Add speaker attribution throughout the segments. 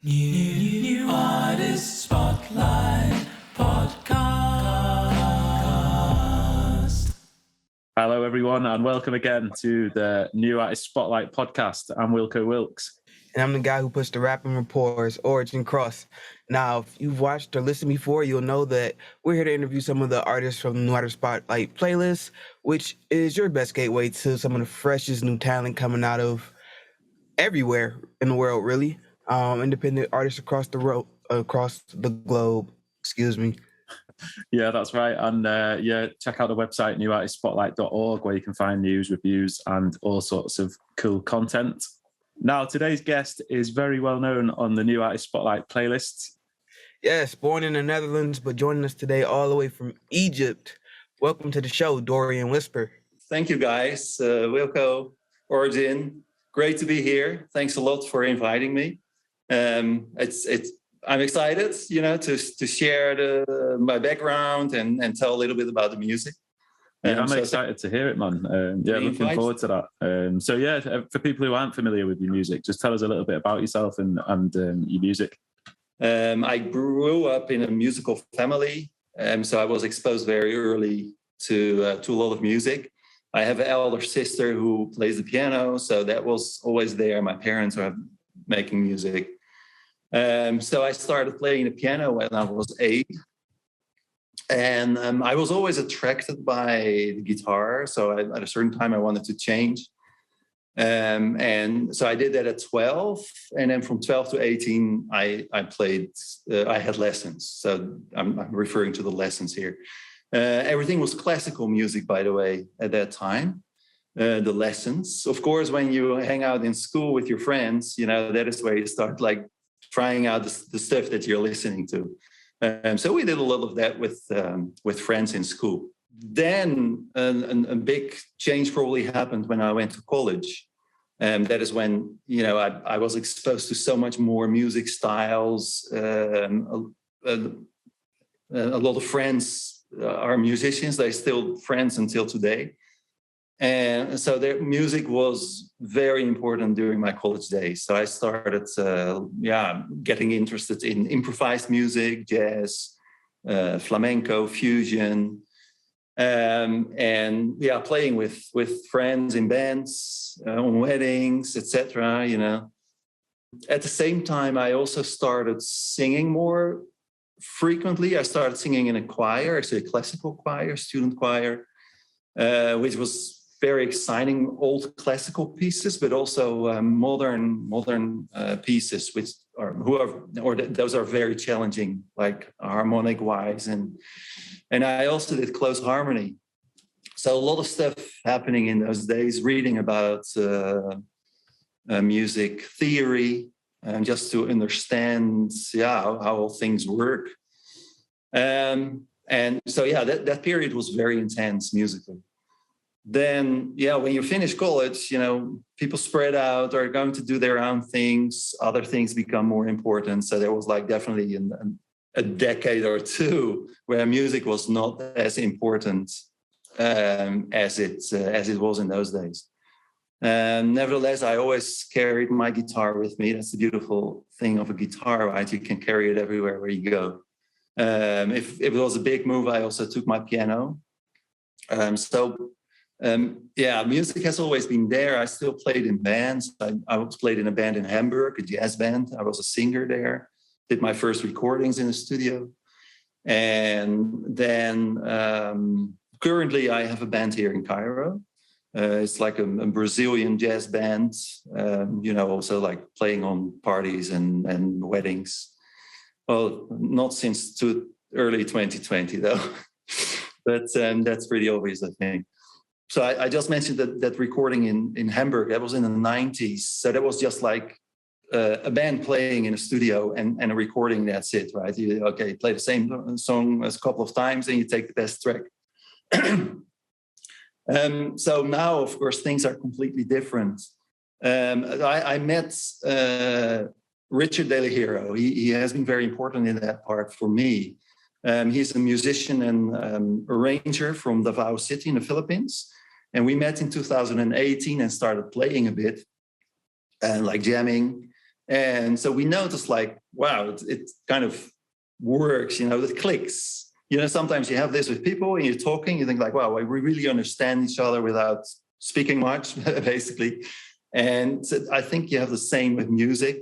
Speaker 1: New Artist Spotlight Podcast.
Speaker 2: Hello, everyone, and welcome again to the New Artist Spotlight Podcast. I'm Wilko Wilkes.
Speaker 3: And I'm the guy who puts the rapping reports, Origin Crxss. Now, if you've watched or listened before, you'll know that we're here to interview some of the artists from the New Artist Spotlight playlist, which is your best gateway to some of the freshest new talent coming out of everywhere in the world, really. Independent artists across the globe. Excuse me.
Speaker 2: Yeah, that's right. And check out the website, newartistspotlight.org, where you can find news, reviews, and all sorts of cool content. Now, today's guest is very well known on the New Artist Spotlight playlists.
Speaker 3: Yes, born in the Netherlands, but joining us today all the way from Egypt. Welcome to the show, Dorian Whisper.
Speaker 4: Thank you, guys. Wilko, Origin, great to be here. Thanks a lot for inviting me. I'm excited, to share my background and tell a little bit about the music.
Speaker 2: Yeah, I'm excited to hear it, man. Looking forward to that. For people who aren't familiar with your music, just tell us a little bit about yourself and your music.
Speaker 4: I grew up in a musical family, so I was exposed very early to a lot of music. I have an elder sister who plays the piano, so that was always there. My parents are making music. So I started playing the piano when I was 8. And I was always attracted by the guitar. So at a certain time, I wanted to change. And so I did that at 12. And then from 12 to 18, I played, I had lessons. So I'm referring to the lessons here. Everything was classical music, by the way, at that time. The lessons. Of course, when you hang out in school with your friends, that is where you start trying out the stuff that you're listening to. So we did a lot of that with friends in school. Then a big change probably happened when I went to college. That is when, I was exposed to so much more music styles. A lot of friends are musicians. They're still friends until today. And so their music was very important during my college days. So I started, getting interested in improvised music, jazz, flamenco, fusion, playing with friends in bands, on weddings, etc. At the same time, I also started singing more frequently. I started singing in a choir, actually a classical choir, student choir, which was very exciting old classical pieces, but also modern pieces, those are very challenging, like harmonic wise, and I also did close harmony. So a lot of stuff happening in those days. Reading about music theory, and just to understand, how all things work. And so that period was very intense musically. Then, when you finish college, people spread out, are going to do their own things. Other things become more important. So there was definitely a decade or two where music was not as important as it was in those days. Nevertheless, I always carried my guitar with me. That's the beautiful thing of a guitar, right? You can carry it everywhere where you go. If it was a big move, I also took my piano. Music has always been there. I still played in bands. I played in a band in Hamburg, a jazz band. I was a singer there. Did my first recordings in the studio. And then currently I have a band here in Cairo. It's like a Brazilian jazz band, also playing on parties and weddings. Well, not since early 2020 though, but that's pretty obvious, I think. So I just mentioned that recording in Hamburg. That was in the 90s. So that was just like a band playing in a studio and a recording. That's it, right? You play the same song as a couple of times and you take the best track. So now, of course, things are completely different. I met Richard De La Hero. He has been very important in that part for me. He's a musician and arranger from Davao City in the Philippines. And we met in 2018 and started playing a bit, jamming. And so we noticed like, wow, it kind of works, it clicks. Sometimes you have this with people and you're talking, you think like, wow, we really understand each other without speaking much, basically. And so I think you have the same with music.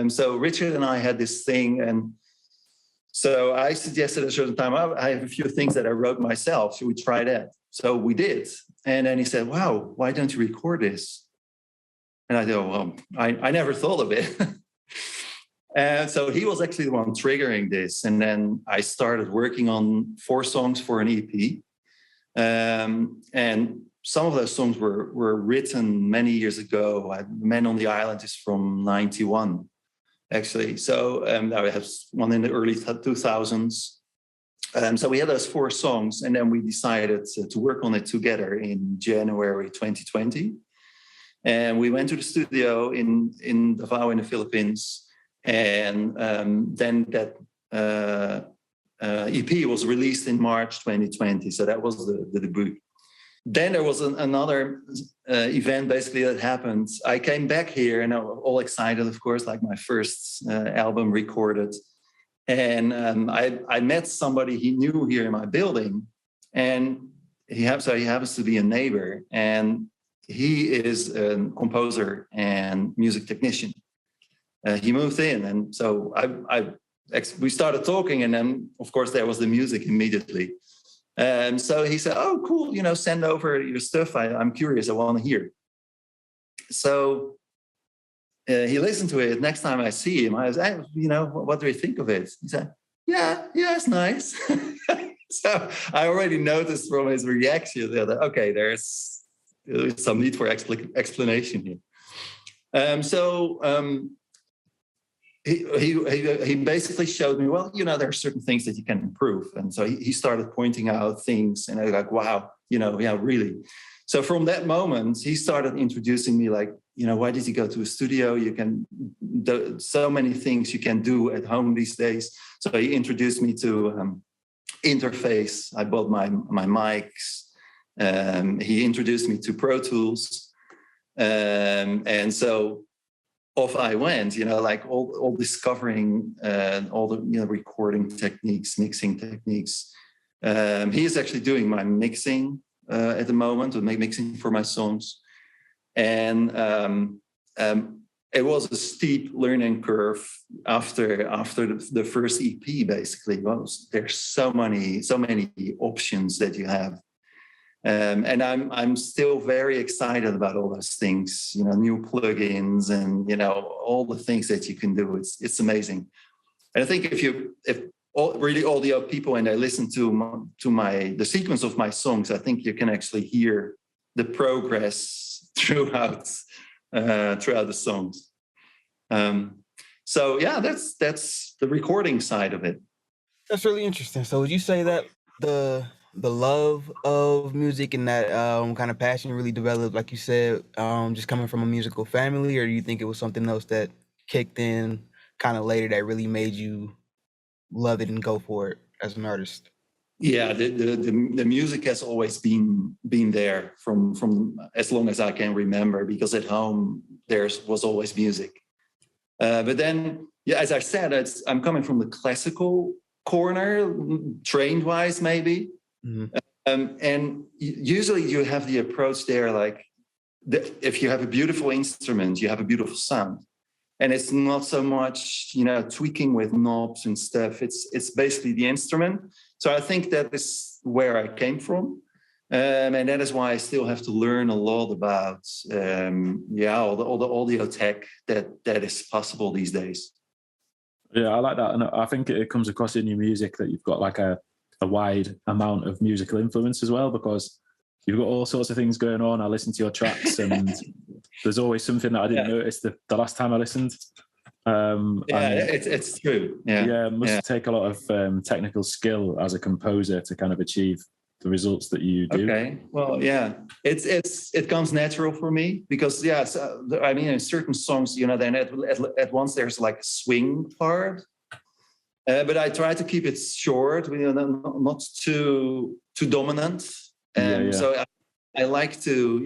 Speaker 4: So Richard and I had this thing, and so I suggested at a certain time, I have a few things that I wrote myself. Should we try that? So we did. And then he said, wow, why don't you record this? And I thought, well, I never thought of it. And so he was actually the one triggering this. And then I started working on 4 songs for an EP. And some of those songs were written many years ago. Men on the Island is from 91, actually. So now we have one in the early 2000s. So we had those 4 songs, and then we decided to work on it together in January 2020. And we went to the studio in Davao in the Philippines. And then that EP was released in March 2020. So that was the debut. Then there was another event basically that happened. I came back here and I was all excited, of course, like my first album recorded. And I met somebody he knew here in my building, and he happens to be a neighbor, and he is a composer and music technician. He moved in, and so we started talking, and then of course there was the music immediately. And so he said, "Oh, cool! Send over your stuff. I'm curious. I want to hear." So he listened to it. Next time I see him, I was, what do you think of it? He said, "Yeah, it's nice." So I already noticed from his reaction that okay, there's some need for explanation here. He basically showed me, well, there are certain things that you can improve. And so he started pointing out things, and I was like, wow, yeah, really. So from that moment, he started introducing me like, why did you go to a studio? You can do so many things you can do at home these days. So he introduced me to interface. I bought my mics. He introduced me to Pro Tools. And so off I went, like all discovering all the recording techniques, mixing techniques. He is actually doing my mixing at the moment, or mixing for my songs, and it was a steep learning curve after the first EP. Basically, there's so many options that you have. And I'm still very excited about all those things, new plugins and all the things that you can do. It's amazing. And I think if audio people and they listen to the sequence of my songs, I think you can actually hear the progress throughout the songs. So yeah, that's the recording side of it.
Speaker 3: That's really interesting. So would you say that the love of music and that kind of passion really developed, like you said, just coming from a musical family, or do you think it was something else that kicked in kind of later that really made you love it and go for it as an artist?
Speaker 4: Yeah, the music has always been there from as long as I can remember, because at home there was always music. But then, yeah, as I said, I'm coming from the classical corner, trained-wise maybe. Mm-hmm. And usually you have the approach there, like if you have a beautiful instrument, you have a beautiful sound. And it's not so much, tweaking with knobs and stuff. It's basically the instrument. So I think that is where I came from. And that is why I still have to learn a lot about, all the audio tech that is possible these days.
Speaker 2: Yeah, I like that. And I think it comes across in your music that you've got like a wide amount of musical influence as well, because you've got all sorts of things going on. I listen to your tracks and there's always something that I didn't notice the last time I listened.
Speaker 4: It's true. Yeah,
Speaker 2: it must take a lot of technical skill as a composer to kind of achieve the results that you do.
Speaker 4: Okay, well, yeah, it comes natural for me because in certain songs, then at once there's like a swing part, but I try to keep it short, not too dominant. So I like to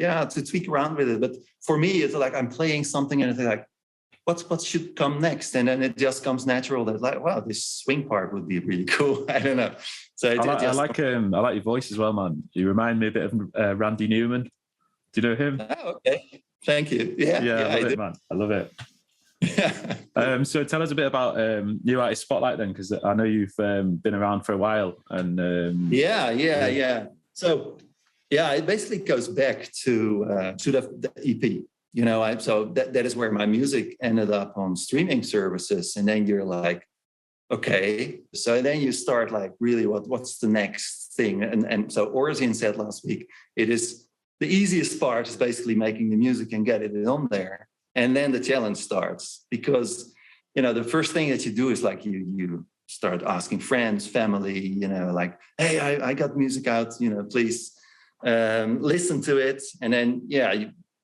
Speaker 4: tweak around with it. But for me, it's like I'm playing something and it's like, what should come next? And then it just comes natural that like, wow, this swing part would be really cool. I don't know. So
Speaker 2: I like your voice as well, man. You remind me a bit of Randy Newman. Do you know him?
Speaker 4: Oh, okay. Thank you. Yeah,
Speaker 2: I love it, man. I love it. So tell us a bit about New Artist Spotlight then, because I know you've been around for a while. And
Speaker 4: yeah. So it basically goes back to the EP. You know, so that is where my music ended up on streaming services, and then you're like, okay. So then you start like, really, what's the next thing? And so Orzian said last week, it is the easiest part is basically making the music and get it on there. And then the challenge starts, because, you know, the first thing that you do is like you start asking friends, family, you know, like, hey, I got music out, you know, please listen to it. And then,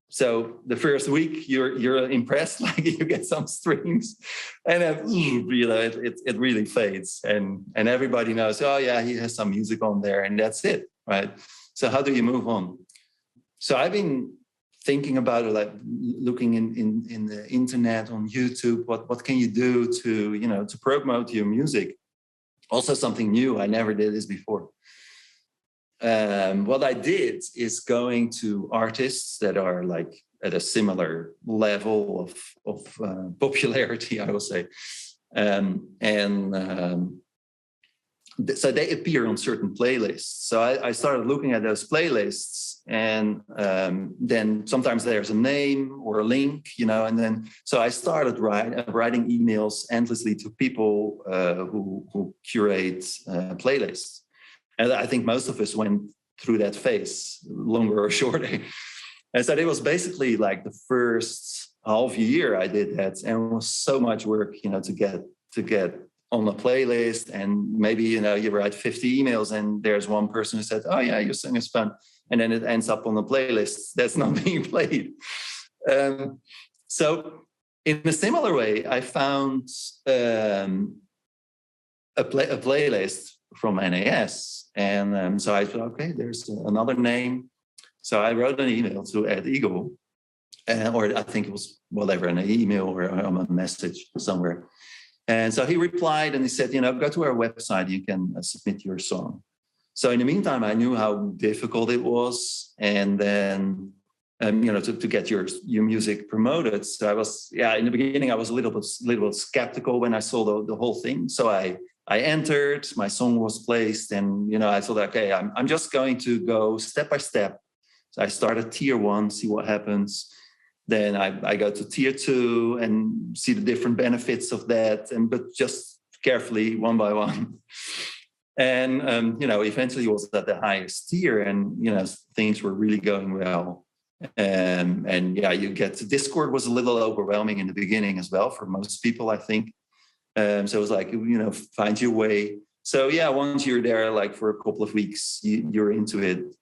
Speaker 4: so the first week you're impressed, like you get some streams, and then, you know, it really fades, and everybody knows, oh yeah, he has some music on there, and that's it, right? So how do you move on? So I've been thinking about it, like looking in the internet, on YouTube, what can you do to, you know, to promote your music? Also something new, I never did this before. What I did is going to artists that are like at a similar level of popularity, I will say. So they appear on certain playlists. So I started looking at those playlists, and then sometimes there's a name or a link, you know, and then so I started writing emails endlessly to people who curate playlists. And I think most of us went through that phase, longer or shorter. And so it was basically like the first half year I did that, and it was so much work, you know, to get on a playlist. And maybe, you know, you write 50 emails and there's one person who said, oh yeah, your song is fun. And then it ends up on the playlist that's not being played. So in a similar way, I found a playlist from NAS. And so I thought, okay, there's another name. So I wrote an email to Ed Eagle, or I think it was whatever, an email or a message somewhere. And so he replied and he said, you know, go to our website, you can submit your song. So in the meantime, I knew how difficult it was. And then, you know, to get your music promoted. So I was, in the beginning, I was a little bit skeptical when I saw the whole thing. So I entered, my song was placed, and, you know, I thought, okay, I'm just going to go step by step. So I started tier 1, see what happens. Then I go to tier 2 and see the different benefits of that, but just carefully, one by one. And, you know, eventually it was at the highest tier, and, you know, things were really going well. And you get to Discord was a little overwhelming in the beginning as well for most people, I think. So it was like, you know, find your way. So once you're there, like for a couple of weeks, you're into it.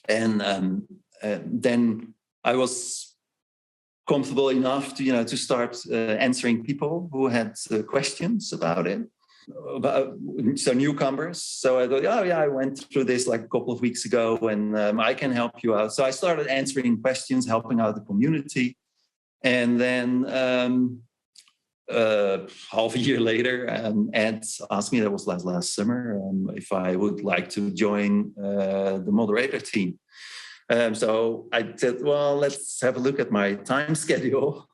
Speaker 4: And then I was comfortable enough to, you know, to start answering people who had questions about it. So newcomers. So I thought, I went through this like a couple of weeks ago, and I can help you out. So I started answering questions, helping out the community. And then half a year later, Ed asked me, that was last summer, if I would like to join the moderator team. So I said, well, let's have a look at my time schedule,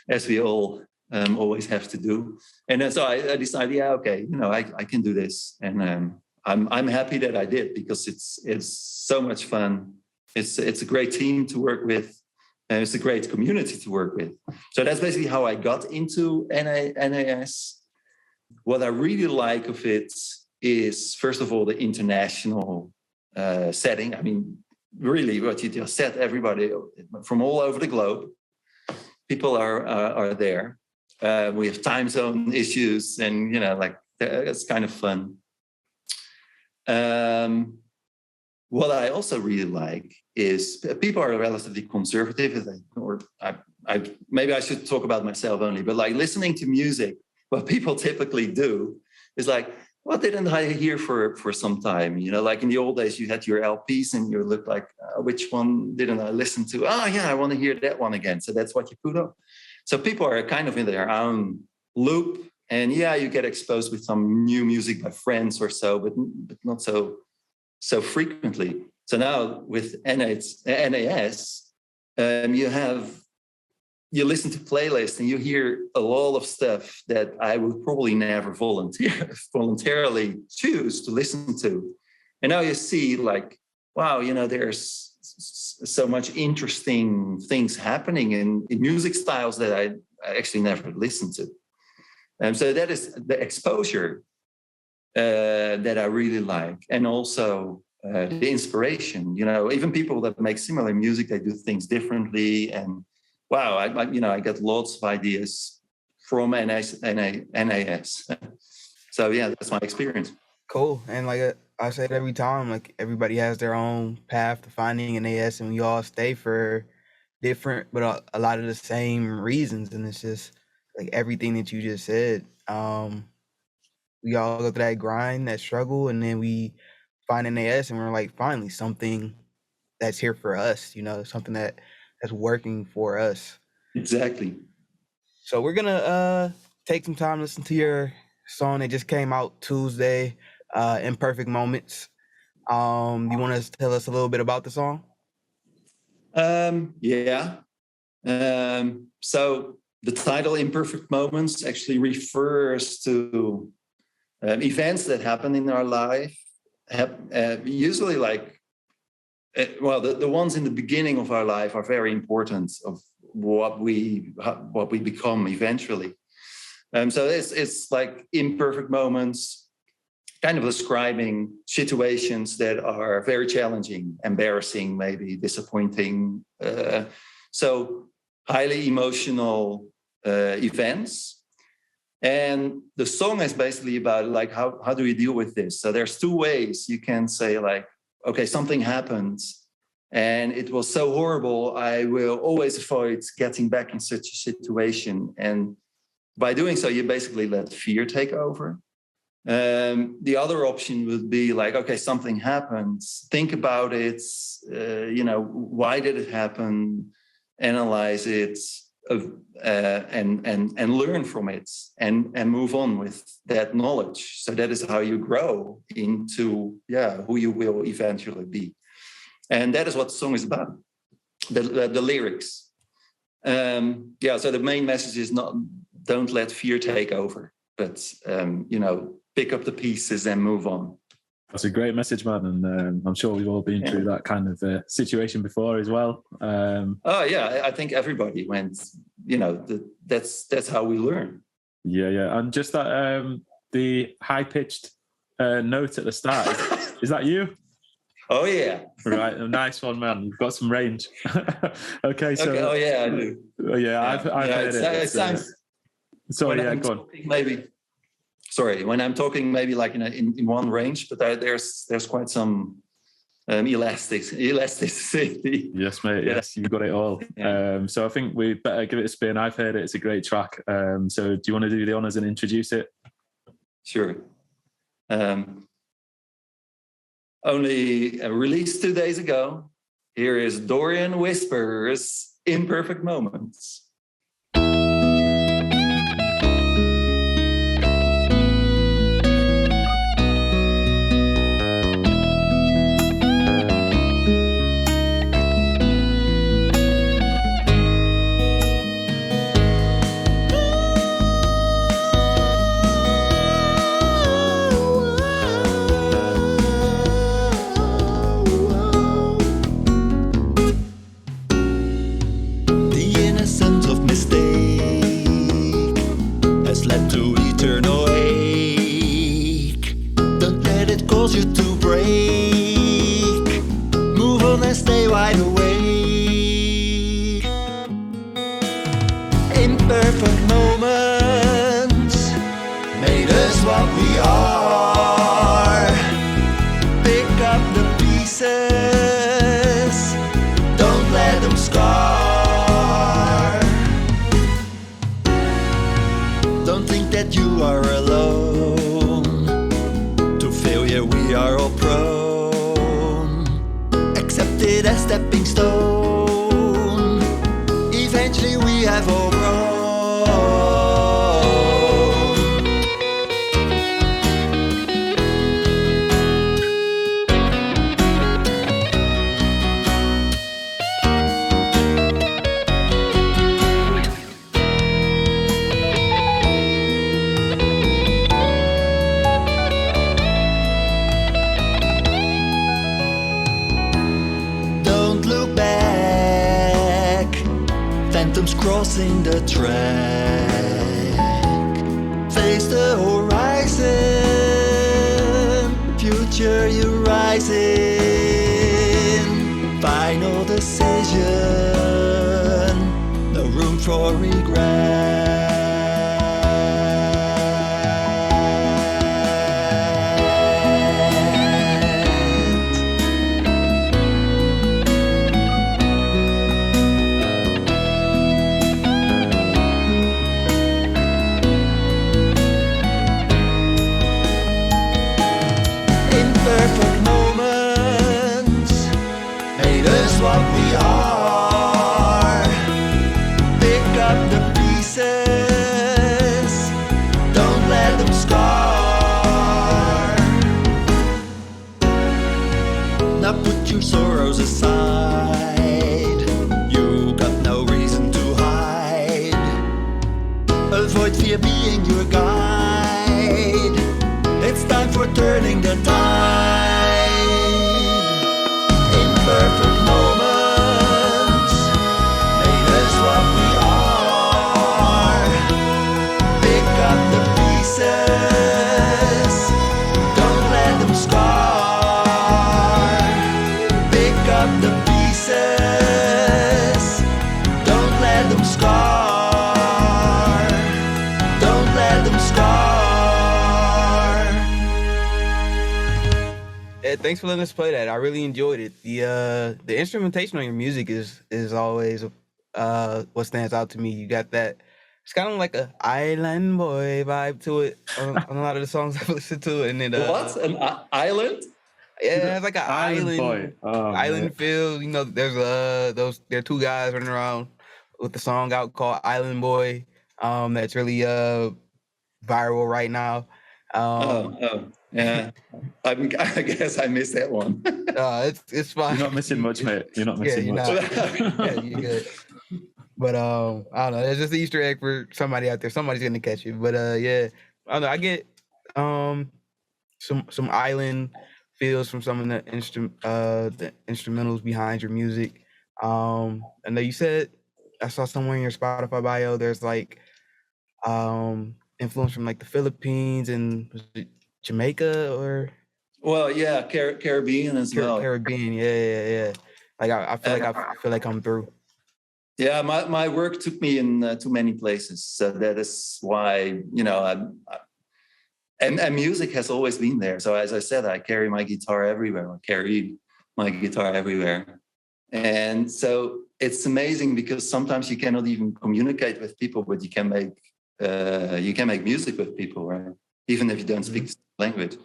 Speaker 4: as we all always have to do. And then so I decided, okay, you know, I can do this. And I'm happy that I did, because it's so much fun. It's a great team to work with. And it's a great community to work with. So that's basically how I got into NAS. What I really like of it is, first of all, the international setting. I mean, really, what you just said, everybody from all over the globe, people are there. We have time zone issues, and, you know, like, it's kind of fun. What I also really like is people are relatively conservative, or maybe I should talk about myself only, but like listening to music, what people typically do is like, what didn't I hear for some time? You know, like in the old days, you had your LPs and you looked like, which one didn't I listen to? Oh yeah, I want to hear that one again. So that's what you put up. So people are kind of in their own loop. And yeah, you get exposed with some new music by friends or so, but not so frequently. So now with NAS, you listen to playlists and you hear a lot of stuff that I would probably never voluntarily choose to listen to. And now you see like, wow, there's so much interesting things happening in music styles that I actually never listened to. And so that is the exposure that I really like. And also the inspiration, even people that make similar music, they do things differently. And wow, I get lots of ideas from NAS. So yeah, that's my experience.
Speaker 3: Cool. And like I said every time, like everybody has their own path to finding an NAS, and we all stay for different, but a lot of the same reasons. And it's just like everything that you just said. We all go through that grind, that struggle, and then we find an NAS, and we're like, finally, something that's here for us. Something that's working for us.
Speaker 4: Exactly.
Speaker 3: So we're gonna take some time to listen to your song that just came out Tuesday, Imperfect Moments. You want to tell us a little bit about the song?
Speaker 4: Yeah. So the title Imperfect Moments actually refers to events that happen in our life. Usually the ones in the beginning of our life are very important of what we become eventually. So it's like imperfect moments, kind of describing situations that are very challenging, embarrassing, maybe disappointing. So highly emotional events. And the song is basically about like how do we deal with this? So there's two ways you can say like, okay, something happened and it was so horrible, I will always avoid getting back in such a situation. And by doing so, you basically let fear take over. The other option would be like, okay, something happened. Think about it. Why did it happen? Analyze it, and learn from it, and move on with that knowledge. So that is how you grow into who you will eventually be. And that is what the song is about. The lyrics. So the main message is not don't let fear take over, but pick up the pieces and move on.
Speaker 2: That's a great message, man, and I'm sure we've all been through that kind of situation before as well.
Speaker 4: I think everybody went. That's how we learn.
Speaker 2: Yeah, and just that the high pitched note at the start is that you?
Speaker 4: Oh yeah,
Speaker 2: right, a nice one, man. You've got some range. Okay, so
Speaker 4: okay. Oh yeah, I do.
Speaker 2: I've heard it.
Speaker 4: It sounds.
Speaker 2: Sorry, go on.
Speaker 4: Maybe. Sorry, when I'm talking maybe like in one range, but there's quite some elasticity.
Speaker 2: Yes, mate. Yes, you've got it all.
Speaker 4: Yeah.
Speaker 2: So I think we better give it a spin. I've heard it. It's a great track. So do you want to do the honors and introduce it?
Speaker 4: Sure. Only released 2 days ago. Here is Dorian Whisper's Imperfect Moments. Imperfect moments made us what we are. Pick up the pieces, don't let them scar. Don't think that you are alone. To failure we are all prone. Accept it as stepping stone. Eventually we have all grown.
Speaker 5: losing the track. Face the horizon, future you rising. Final decision, no room for regret. Imperfect moments made us what we are. Pick up the pieces, don't let them scar. Now put your sorrows aside, you got no reason to hide. Avoid fear being your guide. It's time for turning the tide. Imperfect moments made us what we are. Pick up the pieces, don't let them scar. Pick up the pieces, don't let them scar. Don't let them scar.
Speaker 3: Yeah, thanks for letting us play that. I really enjoyed it. The instrumentation on your music is always what stands out to me. You got that. It's kind of like a island boy vibe to it on a lot of the songs I've listened to, and then
Speaker 4: What? An island?
Speaker 3: yeah, it's like an
Speaker 2: Island boy. Oh,
Speaker 3: island
Speaker 2: man.
Speaker 3: feel. You know, there are two guys running around with the song out called Island Boy. That's really viral right now.
Speaker 4: Yeah. I guess I missed that one.
Speaker 3: It's fine.
Speaker 2: You're not missing much, mate. You're not
Speaker 3: Yeah,
Speaker 2: missing
Speaker 3: you're
Speaker 2: much.
Speaker 3: not. Yeah, you're good. But I don't know. It's just an Easter egg for somebody out there. Somebody's gonna catch it. But yeah, I don't know. I get some island feels from some of the instrumentals behind your music. I know you said I saw somewhere in your Spotify bio there's like influence from like the Philippines and was it Jamaica or
Speaker 4: Well, yeah, Caribbean as well.
Speaker 3: Caribbean. Yeah. Like I feel like I'm through.
Speaker 4: Yeah, my work took me in too many places, so that is why and music has always been there. So as I said, I carry my guitar everywhere. I carried my guitar everywhere, and so it's amazing because sometimes you cannot even communicate with people, but you can make music with people, right? Even if you don't speak the language.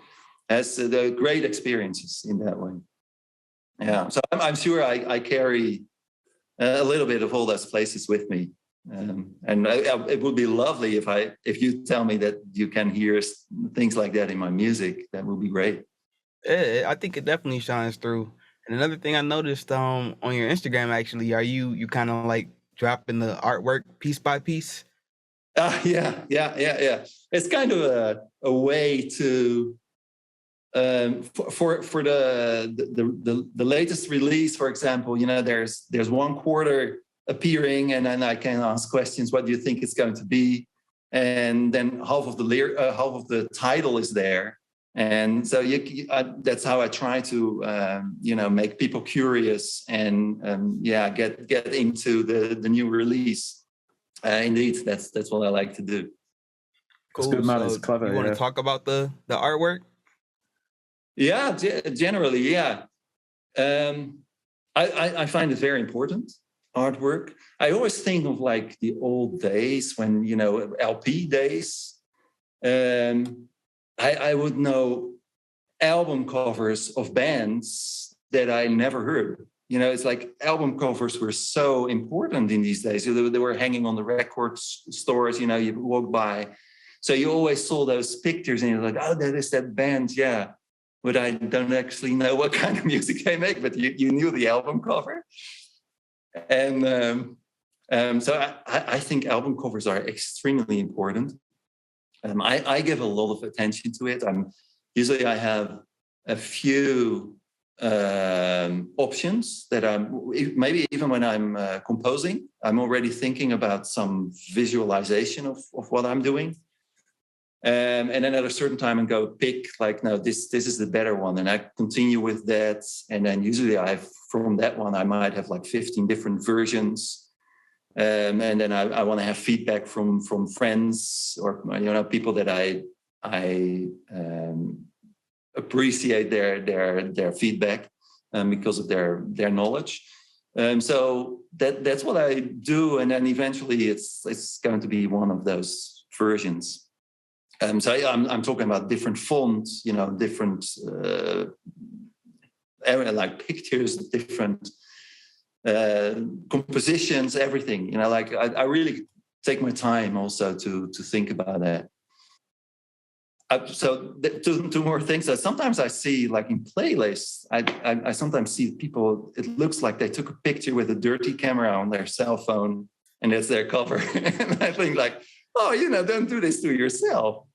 Speaker 4: Has the great experiences in that way. Yeah, so I'm sure I carry a little bit of all those places with me, and it would be lovely if you tell me that you can hear things like that in my music. That would be great.
Speaker 3: Yeah, I think it definitely shines through. And another thing I noticed on your Instagram actually, are you kind of like dropping the artwork piece by piece?
Speaker 4: Yeah. It's kind of a way to for the latest release, for example. You know, there's one quarter appearing, and then I can ask questions. What do you think it's going to be? And then half of the title is there, and so that's how I try to make people curious and get into the new release. Indeed, that's what I like to do.
Speaker 3: Cool.
Speaker 2: It's good, man.
Speaker 3: So
Speaker 2: It's clever.
Speaker 3: You want to talk about the artwork?
Speaker 4: Yeah, generally, yeah. I find it very important, artwork. I always think of like the old days when, LP days. I would know album covers of bands that I never heard. It's like album covers were so important in these days. They were hanging on the record stores, you walk by. So you always saw those pictures and you're like, oh, that is that band, yeah. But I don't actually know what kind of music they make, but you knew the album cover. And so I think album covers are extremely important. I give a lot of attention to it. Usually I have a few options that maybe even when I'm composing, I'm already thinking about some visualization of what I'm doing. And then at a certain time and go pick like, no, this is the better one. And I continue with that. And then usually from that one, I might have like 15 different versions. And then I want to have feedback from friends or, people that I appreciate their feedback because of their knowledge. So that's what I do. And then eventually it's going to be one of those versions. So I'm talking about different fonts, different like pictures, different compositions, everything. I really take my time also to think about that. So two more things. Sometimes I see, like in playlists, I sometimes see people. It looks like they took a picture with a dirty camera on their cell phone, and that's their cover. And I think like, oh, don't do this to yourself,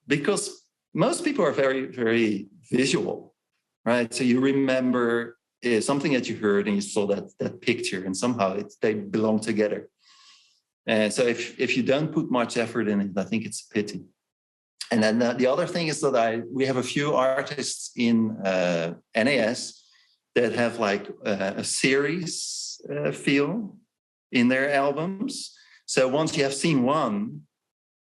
Speaker 4: because most people are very, very visual, right? So you remember something that you heard and you saw that picture, and somehow they belong together. And so if you don't put much effort in it, I think it's a pity. And then the other thing is that we have a few artists in NAS that have like a series feel in their albums. So once you have seen one,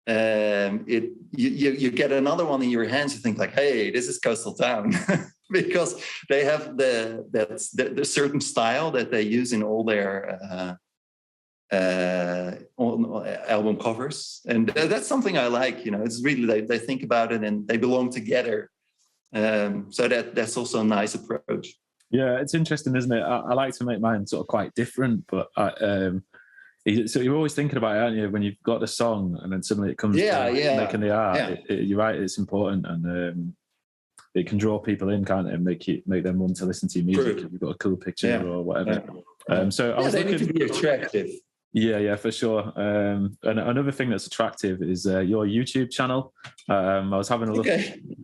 Speaker 4: you get another one in your hands. You think like, hey, this is Coastal Town, because they have the certain style that they use in all their album covers, and that's something I like. It's really they think about it and they belong together. So that's also a nice approach.
Speaker 2: Yeah, it's interesting, isn't it? I like to make mine sort of quite different, but so you're always thinking about it, aren't you? When you've got the song and then suddenly it comes to making the art. Yeah. You're right, it's important, and it can draw people in, can't it? And make them want to listen to your music if you've got a cool picture or whatever. So I was
Speaker 4: they need to be attractive.
Speaker 2: Yeah, for sure. And another thing that's attractive is your YouTube channel. I was having a look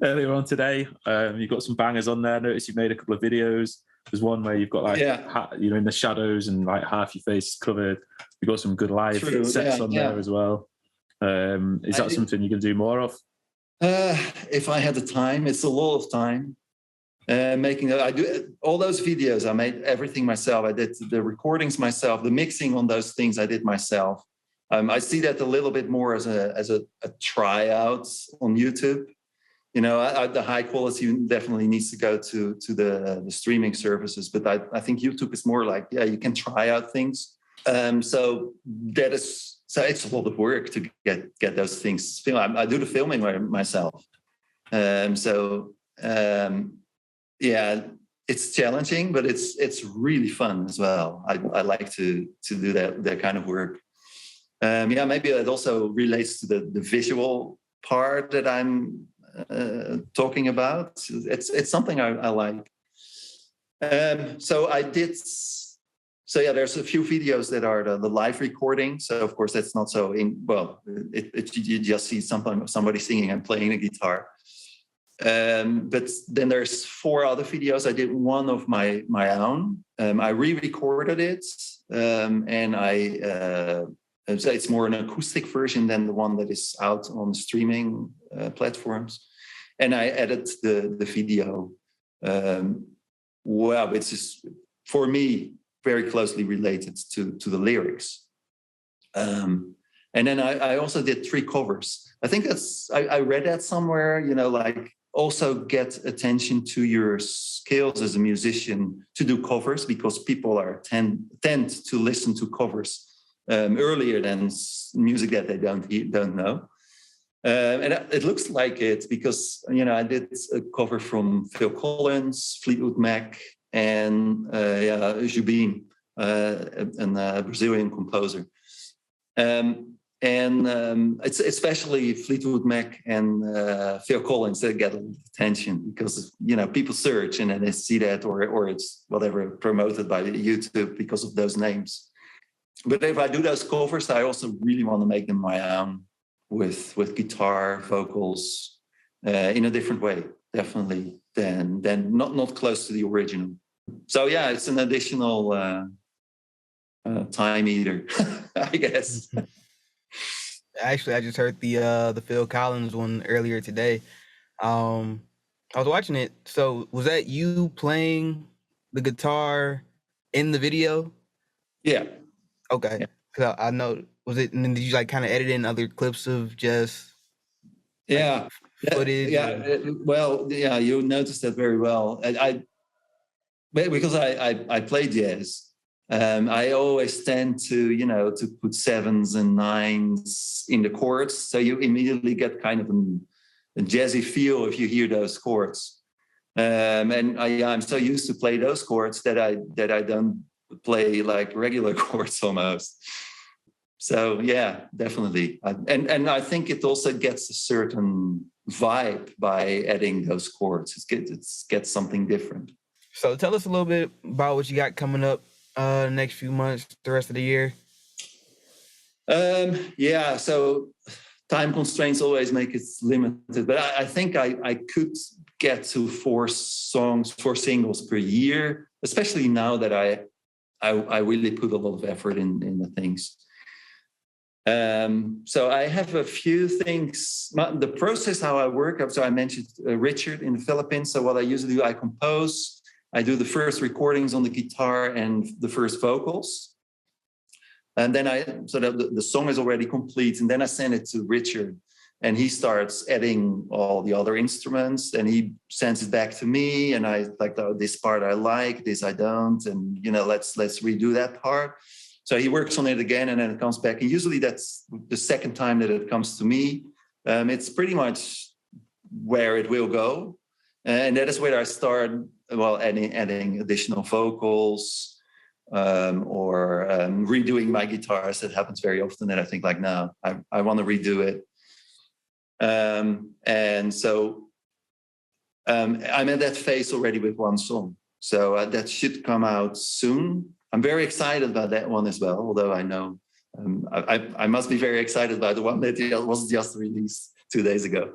Speaker 2: earlier on today. You've got some bangers on there. I noticed you've made a couple of videos. There's one where you've got like, in the shadows and like half your face covered. You've got some good live sets on there as well. Is that something you can do more of?
Speaker 4: If I had the time, it's a lot of time. I do all those videos. I made everything myself. I did the recordings myself. The mixing on those things I did myself. I see that a little bit more as a tryout on YouTube. The high quality definitely needs to go to the streaming services, but I think YouTube is more like, you can try out things. So it's a lot of work to get those things filmed. I do the filming myself. It's challenging, but it's really fun as well. I like to do that kind of work. Maybe it also relates to the visual part that I'm talking about. It's something I like. There's a few videos that are the live recording. So of course that's not so you just see somebody singing and playing a guitar. But then there's 4 other videos. I did one of my own. I re-recorded it, and so it's more an acoustic version than the one that is out on streaming platforms. And I added the video, which is for me very closely related to the lyrics. And then I also did 3 covers. I think I read that somewhere. Also get attention to your skills as a musician to do covers, because people tend to listen to covers earlier than music that they don't know. And it looks like it because I did a cover from Phil Collins, Fleetwood Mac, and Jubin, a Brazilian composer. It's especially Fleetwood Mac and Phil Collins that get attention because people search and then they see that, or it's whatever promoted by YouTube because of those names. But if I do those covers, I also really want to make them my own with guitar, vocals, in a different way. definitely than not close to the original. So yeah, it's an additional time eater, I guess.
Speaker 3: Actually, I just heard the Phil Collins one earlier today. I was watching it. So was that you playing the guitar in the video?
Speaker 4: Yeah.
Speaker 3: Okay.
Speaker 4: Yeah.
Speaker 3: So I know, was it, and then did you like kind of edit in other clips of just
Speaker 4: Yeah.
Speaker 3: footage?
Speaker 4: Yeah. Well, yeah, you noticed that very well. Because I play jazz, I always tend to put 7s and 9s in the chords. So you immediately get kind of a jazzy feel if you hear those chords. And I'm so used to play those chords that I don't play like regular chords almost. So yeah, definitely. And I think it also gets a certain vibe by adding those chords. It gets something different.
Speaker 3: So tell us a little bit about what you got coming up next few months, the rest of the year.
Speaker 4: Yeah, so time constraints always make it limited, but I think I could get to 4 singles per year, especially now that I really put a lot of effort in the things. So I have a few things. The process how I work. So I mentioned Richard in the Philippines. So what I usually do, I compose. I do the first recordings on the guitar and the first vocals, and then so that the song is already complete, and then I send it to Richard, and he starts adding all the other instruments, and he sends it back to me, and I like, oh, this part I like, this I don't, and let's redo that part. So he works on it again, and then it comes back. And usually that's the second time that it comes to me. It's pretty much where it will go. And that is where I start, adding additional vocals or redoing my guitars. That happens very often that I think like, no, I want to redo it. And so I'm at that phase already with one song. So that should come out soon. I'm very excited about that one as well, although I know I must be very excited about the one that was just released 2 days ago.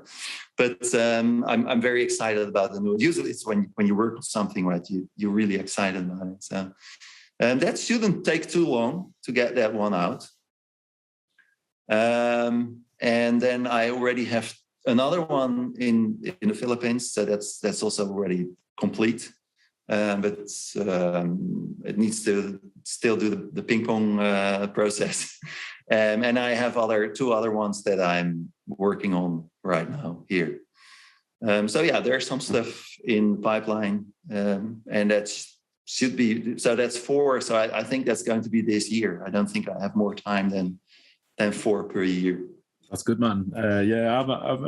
Speaker 4: But I'm very excited about the new. Usually it's when you work with something, right, you're really excited about it. So that shouldn't take too long to get that one out. And then I already have another one in the Philippines, so that's also already complete. But it needs to still do the ping pong process. And I have 2 other ones that I'm working on right now here. So yeah, there's some stuff in the pipeline, and that should be, so that's 4. So I think that's going to be this year. I don't think I have more time than 4 per year.
Speaker 2: That's good, man. Yeah,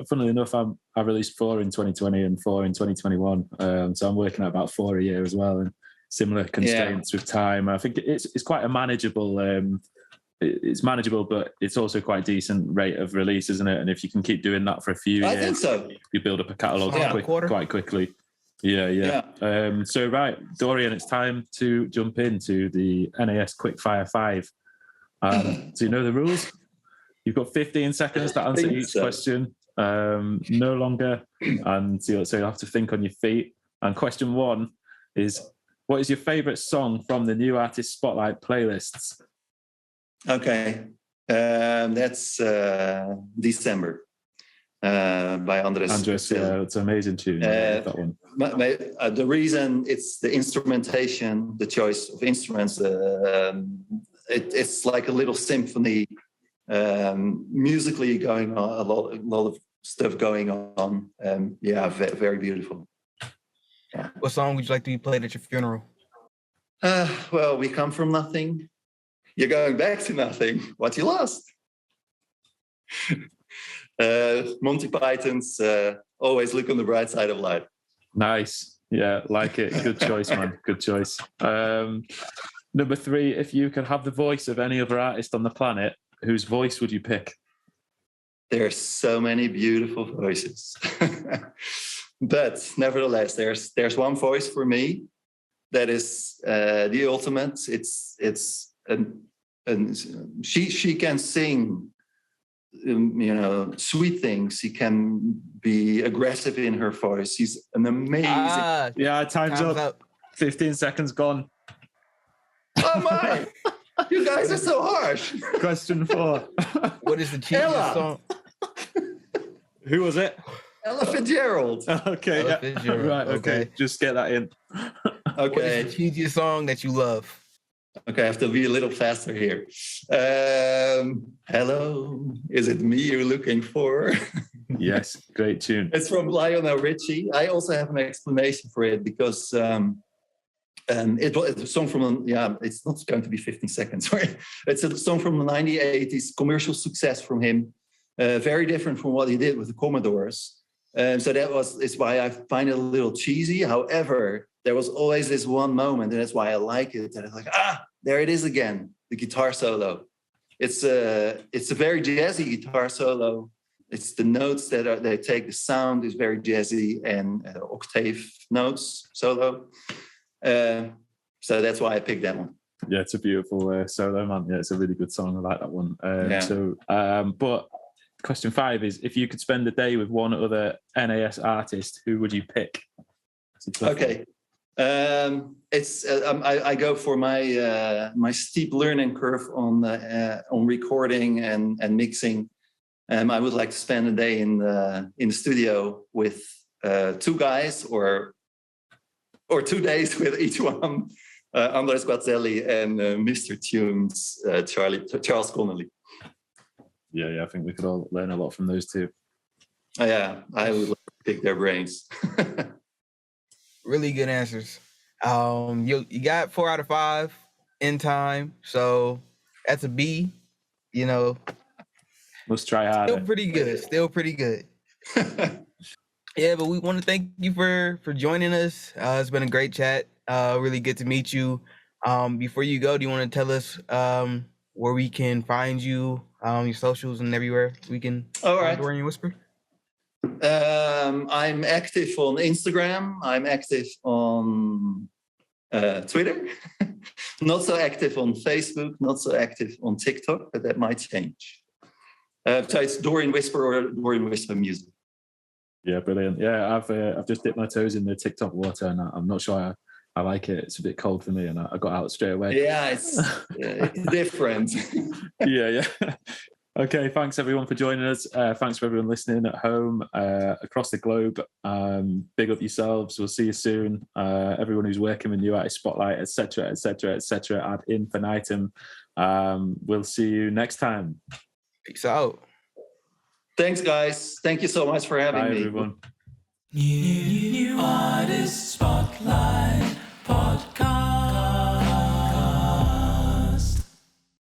Speaker 2: funnily enough, I released 4 in 2020 and 4 in 2021. So I'm working at about 4 a year as well, and similar constraints with time. I think it's quite a manageable. It's manageable, but it's also quite decent rate of release, isn't it? And if you can keep doing that for a few years,
Speaker 4: I think so.
Speaker 2: You build up a catalogue quite quickly. Yeah. So right, Dorian, it's time to jump into the NAS Quickfire 5. Do you know the rules? You've got 15 seconds to answer each question, no longer, and so you'll have to think on your feet. And question 1 is, what is your favourite song from the New Artist Spotlight playlists?
Speaker 4: Okay, that's December by Andres.
Speaker 2: Yeah, it's an amazing tune. That one.
Speaker 4: The reason it's the instrumentation, the choice of instruments, it's like a little symphony. Musically going on, a lot of stuff going on. Very beautiful. Yeah.
Speaker 3: What song would you like to be played at your funeral?
Speaker 4: Well, we come from nothing. You're going back to nothing. What you lost. Monty Python's Always Look on the Bright Side of Life.
Speaker 2: Nice. Yeah, like it. Good choice, man. Good choice. Number 3, if you could have the voice of any other artist on the planet, whose voice would you pick?
Speaker 4: There are so many beautiful voices. But nevertheless, there's one voice for me that is the ultimate. She can sing sweet things. He can be aggressive in her voice. He's an amazing.
Speaker 2: Yeah, time's up. 15 seconds gone.
Speaker 4: Oh my! You guys are so harsh.
Speaker 2: Question 4.
Speaker 3: What is the cheesiest song?
Speaker 2: Who was it?
Speaker 4: Ella Fitzgerald.
Speaker 2: Okay,
Speaker 3: Ella
Speaker 2: yeah.
Speaker 3: Fitzgerald,
Speaker 2: Right, okay. Just get that in.
Speaker 3: What
Speaker 4: Okay.
Speaker 3: is the cheesiest song that you love?
Speaker 4: Okay, I have to be a little faster here. Hello, is it me you're looking for?
Speaker 2: Yes, great tune.
Speaker 4: It's from Lionel Richie. I also have an explanation for it because it's a song from, it's not going to be 15 seconds, sorry. It's a song from the 1980s, commercial success from him. Very different from what he did with the Commodores. So it's why I find it a little cheesy. However, there was always this one moment, and that's why I like it. And it's like, there it is again, the guitar solo. It's a very jazzy guitar solo. It's the notes they take. The sound is very jazzy and octave notes solo. So that's why I picked that one.
Speaker 2: Yeah, it's a beautiful solo, man. Yeah, it's a really good song. I like that one. But question 5 is, if you could spend a day with one other NAS artist, who would you pick?
Speaker 4: Okay. I go for my steep learning curve on recording and mixing. I would like to spend a day in the studio with 2 guys or 2 days with each one. Andres Guazzelli and Mr. Tunes, Charles Connolly.
Speaker 2: Yeah, I think we could all learn a lot from those 2.
Speaker 4: Yeah, I would like to pick their brains.
Speaker 3: Really good answers. You got 4 out of 5 in time, so that's a B.
Speaker 2: Must try harder.
Speaker 3: Still pretty good. Yeah, but we want to thank you for joining us. It's been a great chat. Really good to meet you. Before you go, do you want to tell us where we can find you, your socials and everywhere we can find Dorian Whisper?
Speaker 4: I'm active on Instagram. I'm active on Twitter. Not so active on Facebook. Not so active on TikTok, but that might change. So it's Dorian Whisper or Dorian Whisper Music.
Speaker 2: Yeah, brilliant. Yeah, I've just dipped my toes in the TikTok water, and I'm not sure I like it. It's a bit cold for me, and I got out straight away.
Speaker 4: Yeah, it's different.
Speaker 2: Yeah. Okay, thanks everyone for joining us. Thanks for everyone listening at home, across the globe. Big up yourselves. We'll see you soon. Everyone who's working with New Artist Spotlight, etc., ad infinitum. We'll see you next time.
Speaker 3: Peace out.
Speaker 4: Thanks, guys. Thank you so much for having me.
Speaker 2: Bye, everyone.
Speaker 1: New